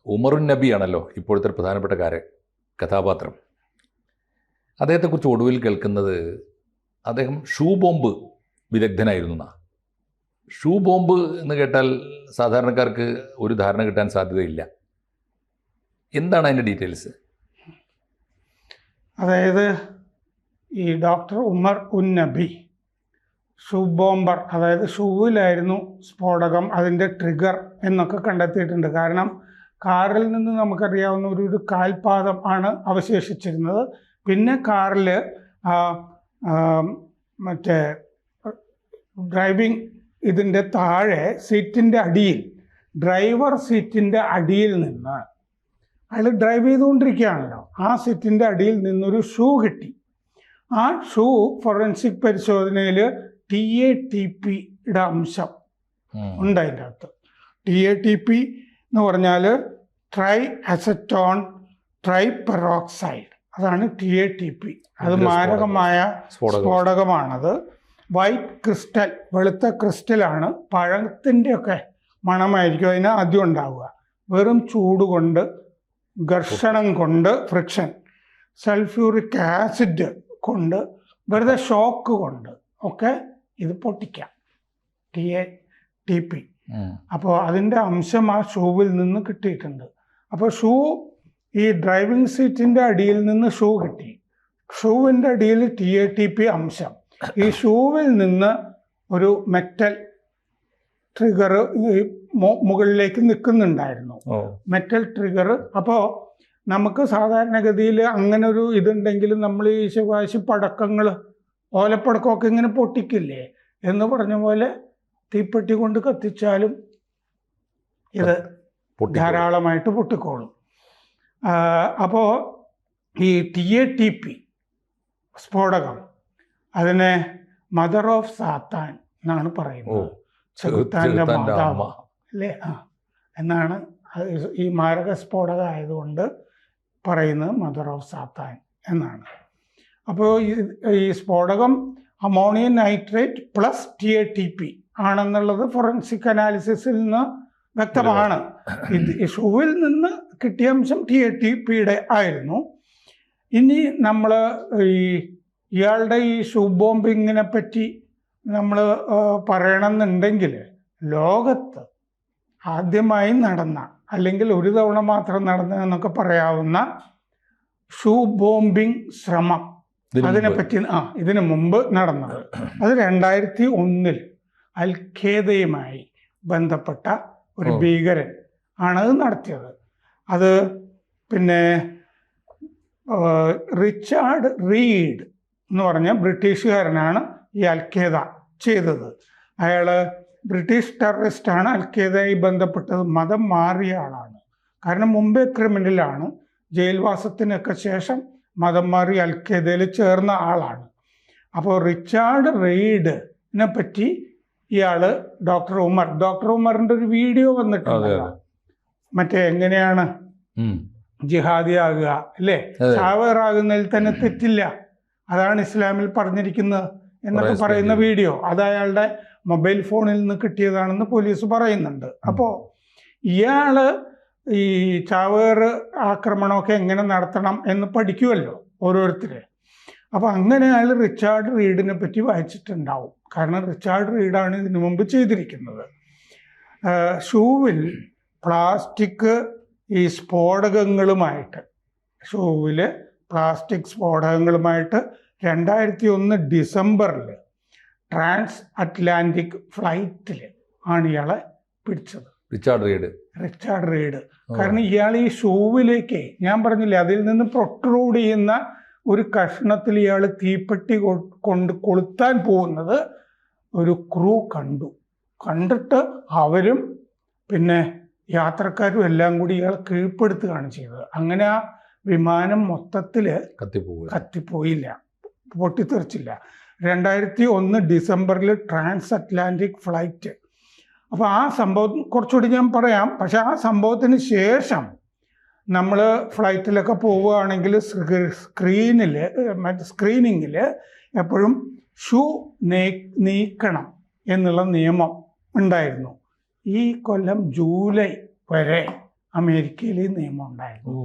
ഉമറുൻ നബിയാണല്ലോ ഇപ്പോഴത്തെ പ്രധാനപ്പെട്ട കഥാപാത്രം. അദ്ദേഹത്തെക്കുറിച്ച് ഒടുവിൽ കേൾക്കുന്നത് അദ്ദേഹം ഷൂ ബോംബ് വിദഗ്ധനായിരുന്നു എന്നാണ്. ഷൂ ബോംബ് എന്ന് കേട്ടാൽ സാധാരണക്കാർക്ക് ഒരു ധാരണ കിട്ടാൻ സാധ്യതയില്ല. എന്താണ് അതിൻ്റെ ഡീറ്റെയിൽസ്? അതായത് ഈ ഡോക്ടർ ഉമർ ഉൻ നബി ഷൂ ബോംബർ, അതായത് ഷൂവിലായിരുന്നു സ്ഫോടകം, അതിൻ്റെ ട്രിഗർ എന്നൊക്കെ കണ്ടെത്തിയിട്ടുണ്ട്. കാരണം കാറിൽ നിന്ന് നമുക്കറിയാവുന്ന ഒരു കാൽപാദം ആണ് അവശേഷിച്ചിരുന്നത്. പിന്നെ കാറിൽ മറ്റേ ഡ്രൈവിംഗ് ഇതിൻ്റെ താഴെ സീറ്റിൻ്റെ അടിയിൽ, ഡ്രൈവർ സീറ്റിൻ്റെ അടിയിൽ നിന്ന്, അയാൾ ഡ്രൈവ് ചെയ്തുകൊണ്ടിരിക്കുകയാണല്ലോ, ആ സീറ്റിൻ്റെ അടിയിൽ നിന്നൊരു ഷൂ കിട്ടി. ആ ഷൂ ഫോറൻസിക് പരിശോധനയിൽ TATPയുടെ അംശം ഉണ്ട് അതിൻ്റെ അകത്ത്. TATP എന്ന് പറഞ്ഞാൽ ട്രൈ അസറ്റോൺ ട്രൈപെറോക്സൈഡ്, അതാണ് TATP. അത് മാരകമായ സ്ഫോടകമാണത്. വൈറ്റ് ക്രിസ്റ്റൽ, വെളുത്ത ക്രിസ്റ്റലാണ്. പഴത്തിൻ്റെയൊക്കെ മണമായിരിക്കും അതിന് ആദ്യം ഉണ്ടാവുക. വെറും ചൂട് കൊണ്ട്, ഘർഷണം കൊണ്ട്, ഫ്രിക്ഷൻ, സൾഫ്യൂറിക് ആസിഡ് കൊണ്ട്, വെറുതെ ഷോക്ക് കൊണ്ട് ഒക്കെ ഇത് പൊട്ടിക്കാം, TATP. അപ്പോൾ അതിൻ്റെ അംശം ആ ഷൂവിൽ നിന്ന് കിട്ടിയിട്ടുണ്ട്. അപ്പോൾ ഷൂ, ഈ ഡ്രൈവിംഗ് സീറ്റിൻ്റെ അടിയിൽ നിന്ന് ഷൂ കിട്ടി, ഷൂവിൻ്റെ അടിയിൽ TATP അംശം. ഈ ഷൂവിൽ നിന്ന് ഒരു മെറ്റൽ ട്രിഗർ മുകളിലേക്ക് നിൽക്കുന്നുണ്ടായിരുന്നു, മെറ്റൽ ട്രിഗർ. അപ്പോൾ നമുക്ക് സാധാരണഗതിയിൽ അങ്ങനെ ഒരു ഇതുണ്ടെങ്കിൽ നമ്മൾ ഈ ശിവാശി പടക്കങ്ങൾ, ഓലപ്പടക്കമൊക്കെ ഇങ്ങനെ പൊട്ടിക്കില്ലേ എന്ന് പറഞ്ഞ പോലെ തീപ്പെട്ടി കൊണ്ട് കത്തിച്ചാലും ഇത് ധാരാളമായിട്ട് പൊട്ടിക്കോളും. അപ്പോൾ ഈ TATP സ്ഫോടകം, അതിനെ മദർ ഓഫ് സാത്താൻ എന്നാണ് പറയുന്നത്. ചെകുത്താൻ്റെ മാതാവ് അല്ലേ എന്നാണ് ഈ മാരക സ്ഫോടകം ആയതുകൊണ്ട് പറയുന്നത്, മദർ ഓഫ് സാത്താൻ എന്നാണ്. അപ്പോൾ ഈ സ്ഫോടകം അമോണിയം നൈട്രേറ്റ് പ്ലസ് TATP ആണെന്നുള്ളത് ഫോറൻസിക് അനാലിസിസിൽ നിന്ന് വ്യക്തമാണ്. ഈ ഷൂവിൽ നിന്ന് കിട്ടിയ അംശം TATPയുടെ ആയിരുന്നു. ഇനി നമ്മൾ ഇയാളുടെ ഈ ഷൂ ബോംബിങ്ങിനെ പറ്റി നമ്മൾ പറയണമെന്നുണ്ടെങ്കിൽ, ലോകത്ത് ആദ്യമായി നടന്ന, അല്ലെങ്കിൽ ഒരു തവണ മാത്രം നടന്നതെന്നൊക്കെ പറയാവുന്ന ഷൂ ബോംബിംഗ് ശ്രമം, അതിനെപ്പറ്റി ഇതിനു മുമ്പ് നടന്നത്, അത് 2001 അൽ ഖ്വയ്ദയുമായി ബന്ധപ്പെട്ട ഒരു ഭീകരൻ ആണത് നടത്തിയത്. അത് പിന്നെ റിച്ചാർഡ് റീഡ് എന്ന് പറഞ്ഞ ബ്രിട്ടീഷുകാരനാണ് ഈ അൽ ഖ്വയ്ദ ചെയ്തത്. അയാൾ ബ്രിട്ടീഷ് ടെററിസ്റ്റാണ്. അൽ ഖ്വയ്ദയുമായി ബന്ധപ്പെട്ടത് മതം മാറിയ ആളാണ്. കാരണം മുമ്പേ ക്രിമിനലാണ്, ജയിൽവാസത്തിനൊക്കെ ശേഷം മതം മാറി അൽ ഖ്വയ്ദയിൽ ചേർന്ന ആളാണ്. അപ്പോൾ റിച്ചാർഡ് റീഡിനെ പറ്റി ഇയാൾ ഡോക്ടർ ഉമറിൻ്റെ ഒരു വീഡിയോ വന്നിട്ടുണ്ട്. മറ്റേ എങ്ങനെയാണ് ജിഹാദി ആകുക അല്ലേ, ചാവേറാകുന്നതിൽ തന്നെ തെറ്റില്ല, അതാണ് ഇസ്ലാമിൽ പറഞ്ഞിരിക്കുന്നത് എന്നൊക്കെ പറയുന്ന വീഡിയോ. അത് അയാളുടെ മൊബൈൽ ഫോണിൽ നിന്ന് കിട്ടിയതാണെന്ന് പോലീസ് പറയുന്നുണ്ട്. അപ്പോൾ ഇയാൾ ഈ ചാവേറ് ആക്രമണമൊക്കെ എങ്ങനെ നടത്തണം എന്ന് പഠിക്കുമല്ലോ ഓരോരുത്തർ. അപ്പോൾ അങ്ങനെ അയാൾ റിച്ചാർഡ് റീഡിനെ പറ്റി വായിച്ചിട്ടുണ്ടാവും. കാരണം റിച്ചാർഡ് റീഡാണ് ഇതിനു മുമ്പ് ചെയ്തിരിക്കുന്നത്. ഷൂവിൽ പ്ലാസ്റ്റിക് ഈ സ്ഫോടകങ്ങളുമായിട്ട്, ഷൂവിൽ പ്ലാസ്റ്റിക് സ്ഫോടകങ്ങളുമായിട്ട് 2001 ഡിസംബറിൽ ട്രാൻസ് അറ്റ്ലാന്റിക് ഫ്ലൈറ്റിൽ ആണ് ഇയാളെ പിടിച്ചത്, റിച്ചാർഡ് റീഡ്. കാരണം ഇയാൾ ഈ ഷൂവിലേക്ക്, ഞാൻ പറഞ്ഞില്ലേ, അതിൽ നിന്ന് പ്രൊട്രൂഡ് ചെയ്യുന്ന ഒരു കഷ്ണത്തിൽ ഇയാൾ തീപ്പെട്ടി കൊണ്ട് കൊളുത്താൻ പോകുന്നത് ഒരു ക്രൂ കണ്ടിട്ട് അവരും പിന്നെ യാത്രക്കാരും എല്ലാം കൂടി ഇയാളെ കീഴ്പ്പെടുത്തുകയാണ് ചെയ്തത്. അങ്ങനെ ആ വിമാനം മൊത്തത്തിൽ കത്തിപ്പോയില്ല, പൊട്ടിത്തെറിച്ചില്ല. 2001 ഡിസംബറിൽ ട്രാൻസ് അറ്റ്ലാന്റിക് ഫ്ലൈറ്റ്. അപ്പോൾ ആ സംഭവം കുറച്ചുകൂടി ഞാൻ പറയാം. പക്ഷെ ആ സംഭവത്തിന് ശേഷം നമ്മൾ ഫ്ലൈറ്റിലൊക്കെ പോവുകയാണെങ്കിൽ സ്ക്രീനിങ്ങിൽ എപ്പോഴും ഷൂ നീക്കണം എന്നുള്ള നിയമം ഉണ്ടായിരുന്നു. ഈ കൊല്ലം ജൂലൈ വരെ അമേരിക്കയിൽ ഈ നിയമം ഉണ്ടായിരുന്നു. ഓ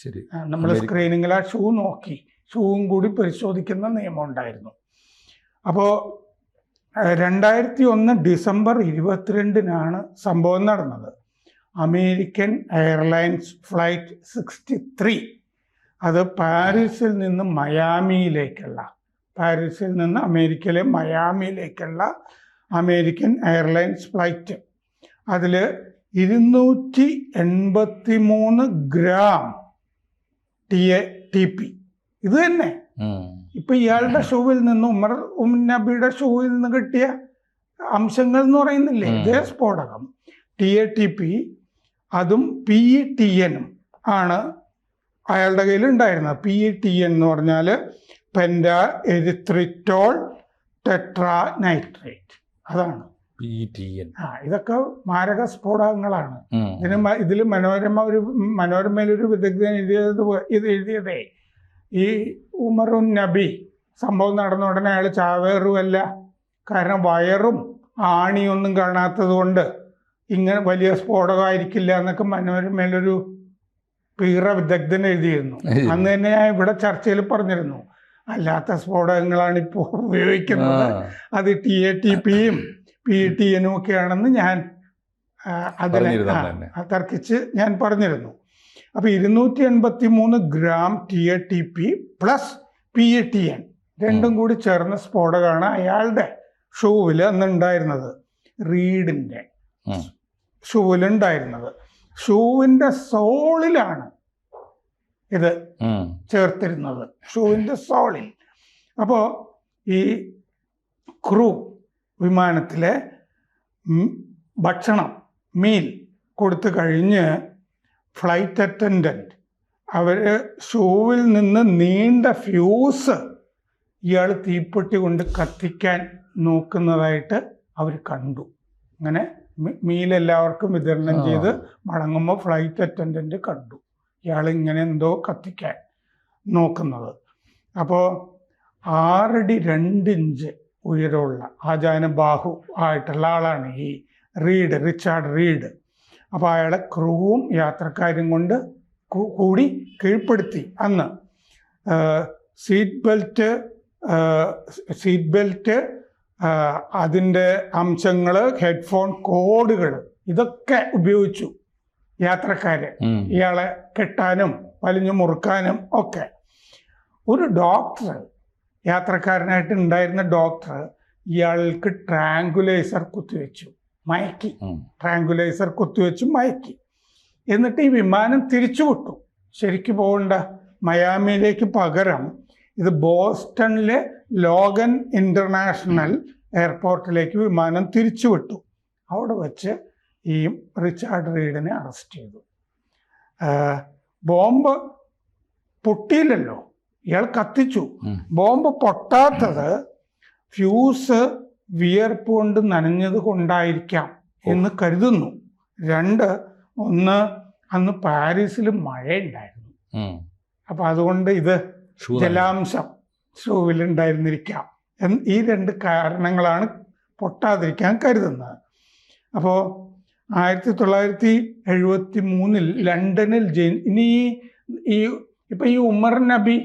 ശരി. നമ്മൾ സ്ക്രീനിങ്ങിൽ ആ ഷൂ നോക്കി ഷൂവും കൂടി പരിശോധിക്കുന്ന നിയമം ഉണ്ടായിരുന്നു. അപ്പോൾ 2001 ഡിസംബർ 22-നാണ് സംഭവം നടന്നത്. അമേരിക്കൻ എയർലൈൻസ് ഫ്ലൈറ്റ് 63 അത് പാരീസിൽ നിന്ന് അമേരിക്കയിലെ മയാമിയിലേക്കുള്ള അമേരിക്കൻ എയർലൈൻസ് ഫ്ലൈറ്റ്, അതിൽ 283 ഗ്രാം TATP. ഇത് തന്നെ ഇപ്പൊ ഇയാളുടെ ഷൂവിൽ നിന്ന് ഉമർ നബിയുടെ ഷൂവിൽ നിന്ന് കിട്ടിയ അംശങ്ങൾ എന്ന് പറയുന്നില്ലേ, ഇതേ സ്ഫോടകം TATP അതും PETN ആണ് അയാളുടെ കയ്യിൽ ഉണ്ടായിരുന്നത്. PETN എന്ന് പറഞ്ഞാൽ പെൻറ്റാ എരിത്രിറ്റോൾ ടെട്രാനൈട്രേറ്റ്, അതാണ് PETN. ഇതൊക്കെ മാരക സ്ഫോടകങ്ങളാണ്. ഇതിൽ മനോരമയിലൊരു വിദഗ്ധൻ എഴുതിയതേ ഈ ഉമറുൻ നബി സംഭവം നടന്ന ഉടനെ അയാൾ ചാവേറുമല്ല, കാരണം വയറും ആണിയൊന്നും കാണാത്തത് കൊണ്ട് ഇങ്ങനെ വലിയ സ്ഫോടകമായിരിക്കില്ല എന്നൊക്കെ മനോരമയിലൊരു പീറ വിദഗ്ധൻ എഴുതിയിരുന്നു. അന്ന് തന്നെ ഞാൻ ഇവിടെ ചർച്ചയിൽ പറഞ്ഞിരുന്നു, അല്ലാത്ത സ്ഫോടകങ്ങളാണ് ഇപ്പോൾ ഉപയോഗിക്കുന്നത്, അത് TATPയും PETN ഒക്കെയാണെന്ന് ഞാൻ അതിനെ തർക്കിച്ച് ഞാൻ പറഞ്ഞിരുന്നു. അപ്പോൾ 283 ഗ്രാം TATP പ്ലസ് PETN രണ്ടും കൂടി ചേർന്ന സ്ഫോടകമാണ് അയാളുടെ ഷൂവിൽ അന്നുണ്ടായിരുന്നത്. റീഡിൻ്റെ ഷൂവിലുണ്ടായിരുന്നത്. ഷൂവിൻ്റെ സോളിലാണ് ഇത് ചേർത്തിരുന്നത്, ഷൂവിൻ്റെ സോളിൽ. അപ്പോൾ ഈ ക്രൂ വിമാനത്തിലെ ഭക്ഷണം മീൽ കൊടുത്തു കഴിഞ്ഞ് ഫ്ലൈറ്റ് അറ്റൻഡൻറ്റ് അവർ ഷൂവിൽ നിന്ന് നീണ്ട ഫ്യൂസ് ഇയാൾ തീപ്പെട്ടി കൊണ്ട് കത്തിക്കാൻ നോക്കുന്നതായിട്ട് അവർ കണ്ടു. അങ്ങനെ മീലെല്ലാവർക്കും വിതരണം ചെയ്ത് മടങ്ങുമ്പോൾ ഫ്ലൈറ്റ് അറ്റൻഡൻറ്റ് കണ്ടു ഇയാൾ ഇങ്ങനെ എന്തോ കത്തിക്കാൻ നോക്കുന്നത്. അപ്പോൾ 6 അടി 2 ഇഞ്ച് ഉയരമുള്ള ആജാനബാഹു ആയിട്ടുള്ള ആളാണ് ഈ റിച്ചാർഡ് റീഡ്. അപ്പോൾ അയാളെ ക്രൂവും യാത്രക്കാരും കൊണ്ട് കൂടി കീഴ്പ്പെടുത്തി. അന്ന് സീറ്റ് ബെൽറ്റ് അതിൻ്റെ അംശങ്ങൾ, ഹെഡ്ഫോൺ കോഡുകൾ, ഇതൊക്കെ ഉപയോഗിച്ചു യാത്രക്കാരെ ഇയാളെ കെട്ടാനും വലിഞ്ഞു മുറുക്കാനും ഒക്കെ. ഒരു ഡോക്ടർ, യാത്രക്കാരനായിട്ട് ഉണ്ടായിരുന്ന ഡോക്ടർ ഇയാൾക്ക് ട്രാങ്കുലൈസർ കുത്തിവെച്ചു മയക്കി. എന്നിട്ട് ഈ വിമാനം തിരിച്ചു വിട്ടു. ശരിക്കും പോകേണ്ട മയാമിയിലേക്ക് പകരം ഇത് ബോസ്റ്റണിലെ ലോഗൻ ഇൻ്റർനാഷണൽ എയർപോർട്ടിലേക്ക് വിമാനം തിരിച്ചു വിട്ടു. അവിടെ വെച്ച് ഈ റിച്ചാർഡ് റീഡിനെ അറസ്റ്റ് ചെയ്തു. ബോംബ് പൊട്ടിയില്ലല്ലോ, ഇയാൾ കത്തിച്ചു. ബോംബ് പൊട്ടാത്തത് ഫ്യൂസ് വിയർപ്പ് കൊണ്ട് നനഞ്ഞത് കൊണ്ടായിരിക്കാം എന്ന് കരുതുന്നു. 2, അന്ന് പാരീസിൽ മഴയുണ്ടായിരുന്നു. അപ്പം അതുകൊണ്ട് ഇത് ജലാംശം ഷൂവിലുണ്ടായിരുന്നിരിക്കാം. ഈ 2 കാരണങ്ങളാണ് പൊട്ടാതിരിക്കാൻ കരുതുന്നത്. അപ്പോൾ 1973 ലണ്ടനിൽ ഇപ്പം ഈ ഉമർ നബി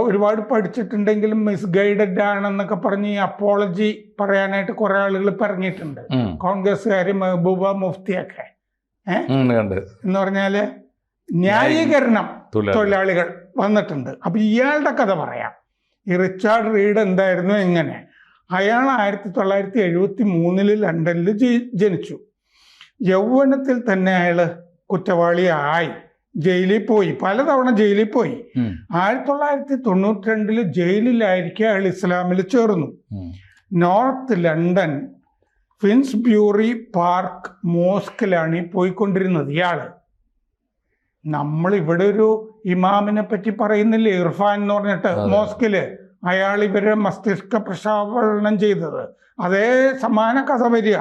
ഒരുപാട് പഠിച്ചിട്ടുണ്ടെങ്കിലും മിസ്ഗൈഡഡ് ആണെന്നൊക്കെ പറഞ്ഞ് ഈ അപ്പോളജി പറയാനായിട്ട് കുറെ ആളുകൾ പറഞ്ഞിട്ടുണ്ട്. കോൺഗ്രസ്സുകാർ, മെഹബൂബ മുഫ്തിയൊക്കെ എന്ന് പറഞ്ഞാല് ന്യായീകരണം തൊഴിലാളികൾ വന്നിട്ടുണ്ട്. അപ്പൊ ഇയാളുടെ കഥ പറയാം. ഈ റിച്ചാർഡ് റീഡ് എന്തായിരുന്നു, എങ്ങനെ അയാൾ 1973 ലണ്ടനിൽ ജനിച്ചു. യൗവനത്തിൽ തന്നെ അയാൾ കുറ്റവാളിയായി ജയിലിൽ പോയി, പലതവണ ജയിലിൽ പോയി. 1992 ജയിലിലായിരിക്കെ അയാൾ ഇസ്ലാമിൽ ചേർന്നു. നോർത്ത് ലണ്ടൻ ഫിൻസ്ബ്യൂറി പാർക്ക് മോസ്കിലാണ് ഈ പോയിക്കൊണ്ടിരുന്നത് ഇയാള്. നമ്മൾ ഇവിടെ ഒരു ഇമാമിനെ പറ്റി പറയുന്നില്ലേ, ഇർഫാൻ എന്ന് പറഞ്ഞിട്ട് മോസ്കില്, അയാൾ ഇവരെ മസ്തിഷ്ക പ്രക്ഷാളനം ചെയ്തത്, അതേ സമാന കഥ വരിക.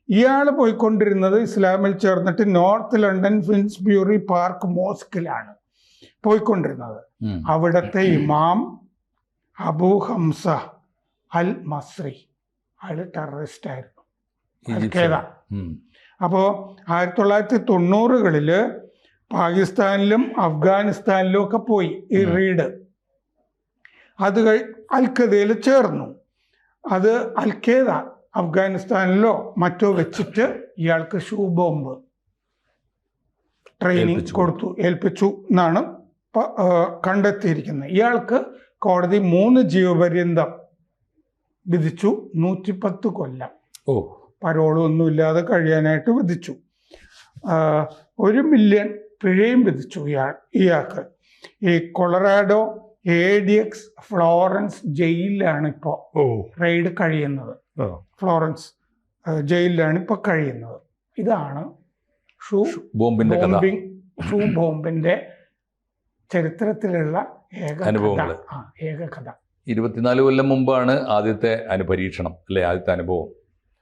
ഇയാൾ പോയിക്കൊണ്ടിരുന്നത് ഇസ്ലാമിൽ ചേർന്നിട്ട് നോർത്ത് ലണ്ടൻ ഫിൻസ്ബ്യൂറി പാർക്ക് മോസ്കിലാണ് പോയിക്കൊണ്ടിരുന്നത്. അവിടുത്തെ ഇമാം അബൂ ഹംസ അൽ മസ്രി, അയാൾ ടെററിസ്റ്റ് ആയിരുന്നു, അൽ ഖൈദ. അപ്പോൾ 1990-കളിൽ പാകിസ്ഥാനിലും അഫ്ഗാനിസ്ഥാനിലും ഒക്കെ പോയി ഈ റീഡ്. അത് അൽ-ഖയ്ദയിൽ ചേർന്നു. അത് അൽ-ഖയ്ദ അഫ്ഗാനിസ്ഥാനിലോ മറ്റോ വെച്ചിട്ട് ഇയാൾക്ക് ഷൂ ബോംബ് ട്രെയിനിങ് ഏൽപ്പിച്ചു എന്നാണ് കണ്ടെത്തിയിരിക്കുന്നത്. ഇയാൾക്ക് കോടതി 3 ജീവപര്യന്തം വിധിച്ചു. 110 കൊല്ലം പരോളൊന്നുമില്ലാതെ കഴിയാനായിട്ട് വിധിച്ചു. 1 മില്യൺ പിഴയും വിധിച്ചു ഇയാൾക്ക്. ഈ കൊളറാഡോ ADX ഫ്ലോറൻസ് ജയിലിലാണ് ഇപ്പോൾ റെയ്ഡ് കഴിയുന്നത്. ഫ്ലോറൻസ് ജയിലിലാണ് ഇപ്പോൾ കഴിയുന്നത്. ഇതാണ് ഷൂ ബോംബിന്റെ ചരിത്രത്തിലുള്ള ഏക കഥ. 24 കൊല്ലം മുമ്പാണ് ആദ്യത്തെ പരീക്ഷണം അല്ലേ, ആദ്യത്തെ അനുഭവം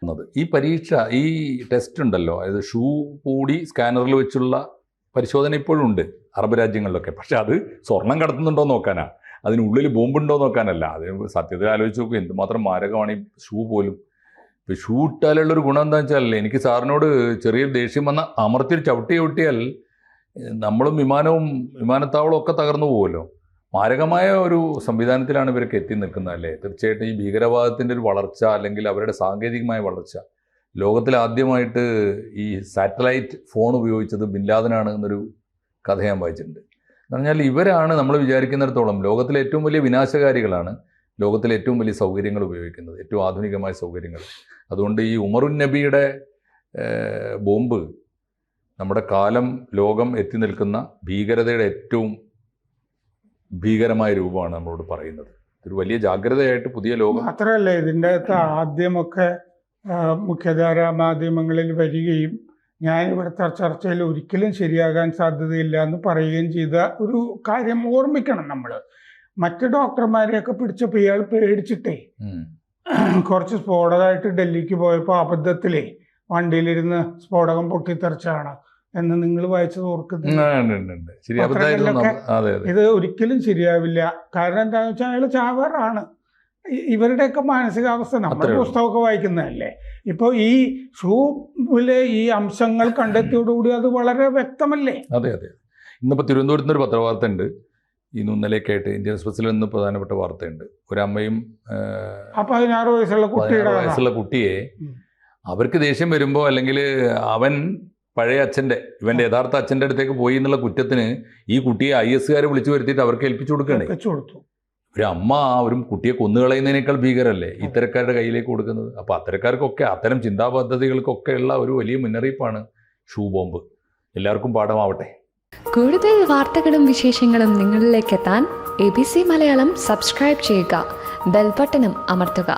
വന്നത്. ഈ പരീക്ഷ, ഈ ടെസ്റ്റ് ഉണ്ടല്ലോ, അതായത് ഷൂ കൂടി സ്കാനറിൽ വെച്ചുള്ള പരിശോധന ഇപ്പോഴും ഉണ്ട് അറബ് രാജ്യങ്ങളിലൊക്കെ. പക്ഷെ അത് സ്വർണം കടത്തുന്നുണ്ടോ നോക്കാനാ, അതിനുള്ളിൽ ബോംബുണ്ടോ നോക്കാനല്ല. അതിന് സത്യത്തിൽ ആലോചിച്ച് നോക്കും എന്തുമാത്രം മാരകമാണ് ഈ ഷൂ പോലും. ഇപ്പോൾ ഷൂ ഇട്ടാലുള്ളൊരു ഗുണം എന്താണെന്ന് വെച്ചാൽ, എനിക്ക് സാറിനോട് ചെറിയൊരു ദേഷ്യം വന്ന അമർത്തിയൊരു ചവിട്ടിയാൽ നമ്മളും വിമാനത്താവളവും ഒക്കെ തകർന്നു പോകുമല്ലോ. മാരകമായ ഒരു സംവിധാനത്തിലാണ് ഇവരൊക്കെ എത്തി നിൽക്കുന്നത് അല്ലേ. തീർച്ചയായിട്ടും ഈ ഭീകരവാദത്തിൻ്റെ ഒരു വളർച്ച, അല്ലെങ്കിൽ അവരുടെ സാങ്കേതികമായ വളർച്ച, ലോകത്തിൽ ആദ്യമായിട്ട് ഈ സാറ്റലൈറ്റ് ഫോൺ ഉപയോഗിച്ചത് ബിൻ ലാദനാണ് എന്നൊരു കഥ ഞാൻ വായിച്ചിട്ടുണ്ട്. എന്ന് പറഞ്ഞാൽ ഇവരാണ് നമ്മൾ വിചാരിക്കുന്നിടത്തോളം ലോകത്തിലെ ഏറ്റവും വലിയ വിനാശകാരികളാണ് ലോകത്തിലെ ഏറ്റവും വലിയ സൗകര്യങ്ങൾ ഉപയോഗിക്കുന്നത്, ഏറ്റവും ആധുനികമായ സൗകര്യങ്ങൾ. അതുകൊണ്ട് ഈ ഉമറുൻ നബിയുടെ ബോംബ് നമ്മുടെ ലോകം എത്തി നിൽക്കുന്ന ഭീകരതയുടെ ഏറ്റവും ഭീകരമായ രൂപമാണ് നമ്മളോട് പറയുന്നത്. ഒരു വലിയ ജാഗ്രതയായിട്ട് പുതിയ ലോകം. മാത്രമല്ല, ഇതിൻ്റെ അകത്ത് ആദ്യമൊക്കെ മുഖ്യധാരാ മാധ്യമങ്ങളിൽ വരികയും ഞാൻ ഇവിടുത്തെ ചർച്ചയിൽ ഒരിക്കലും ശരിയാകാൻ സാധ്യതയില്ല എന്ന് പറയുകയും ചെയ്ത ഒരു കാര്യം ഓർമ്മിക്കണം നമ്മൾ. മറ്റ് ഡോക്ടർമാരെയൊക്കെ പിടിച്ചപ്പോൾ ഇയാൾ പേടിച്ചിട്ടേ കുറച്ച് സ്ഫോടകമായിട്ട് ഡൽഹിക്ക് പോയപ്പോൾ അബദ്ധത്തിലേ വണ്ടിയിലിരുന്ന് സ്ഫോടകം പൊട്ടിത്തെറിച്ചാണ് എന്ന് നിങ്ങൾ വായിച്ചത് ഓർക്കുന്നുണ്ട്. ഇത് ഒരിക്കലും ശരിയാവില്ല. കാരണം എന്താണെന്ന് വെച്ചാൽ അയാൾ ചാവേറാണ്. ഇവരുടെയൊക്കെ മാനസികാവസ്ഥ നമ്മൾ പുസ്തകമൊക്കെ വായിക്കുന്നതല്ലേ. ഇപ്പോൾ ഈ ഷൂവിലെ ഈ അംശങ്ങൾ കണ്ടെത്തിയോടുകൂടി അത് വളരെ വ്യക്തമല്ലേ. അതെ. ഇന്നിപ്പോൾ തിരുവനന്തപുരത്ത് ഒരു പത്രവാർത്ത ഉണ്ട്. ഇന്നലെയൊക്കെ ആയിട്ട് ഇന്ത്യൻ എക്സ്പ്രസിൽ നിന്ന് പ്രധാനപ്പെട്ട വാർത്തയുണ്ട്. ഒരമ്മയും 16 വയസ്സുള്ള കുട്ടിയെ അവർക്ക് ദേഷ്യം വരുമ്പോൾ, അല്ലെങ്കിൽ അവൻ പഴയ ഇവൻ്റെ യഥാർത്ഥ അച്ഛൻ്റെ അടുത്തേക്ക് പോയി എന്നുള്ള കുറ്റത്തിന് ഈ കുട്ടിയെ IS-കാരെ വിളിച്ചു വരുത്തിയിട്ട് അവർക്ക് ഏൽപ്പിച്ചു കൊടുക്കുകയാണ്. ഒരു അമ്മ ഒരു കുട്ടിയെ കൊന്നുകളയുന്നതിനേക്കാൾ ഭീകരല്ലേ ഇത്തരക്കാരുടെ കയ്യിലേക്ക് കൊടുക്കുന്നത്. അപ്പോൾ അത്തരക്കാർക്കൊക്കെ, അത്തരം ചിന്താ പദ്ധതികൾക്കൊക്കെ ഉള്ള ഒരു വലിയ മുന്നറിയിപ്പാണ് ഷൂ ബോംബ്. എല്ലാവർക്കും പാഠമാവട്ടെ. കൂടുതൽ വാർത്തകളും വിശേഷങ്ങളും നിങ്ങളിലേക്ക് എത്താൻ ABC മലയാളം സബ്സ്ക്രൈബ് ചെയ്യുക, ബെൽ ബട്ടണും അമർത്തുക.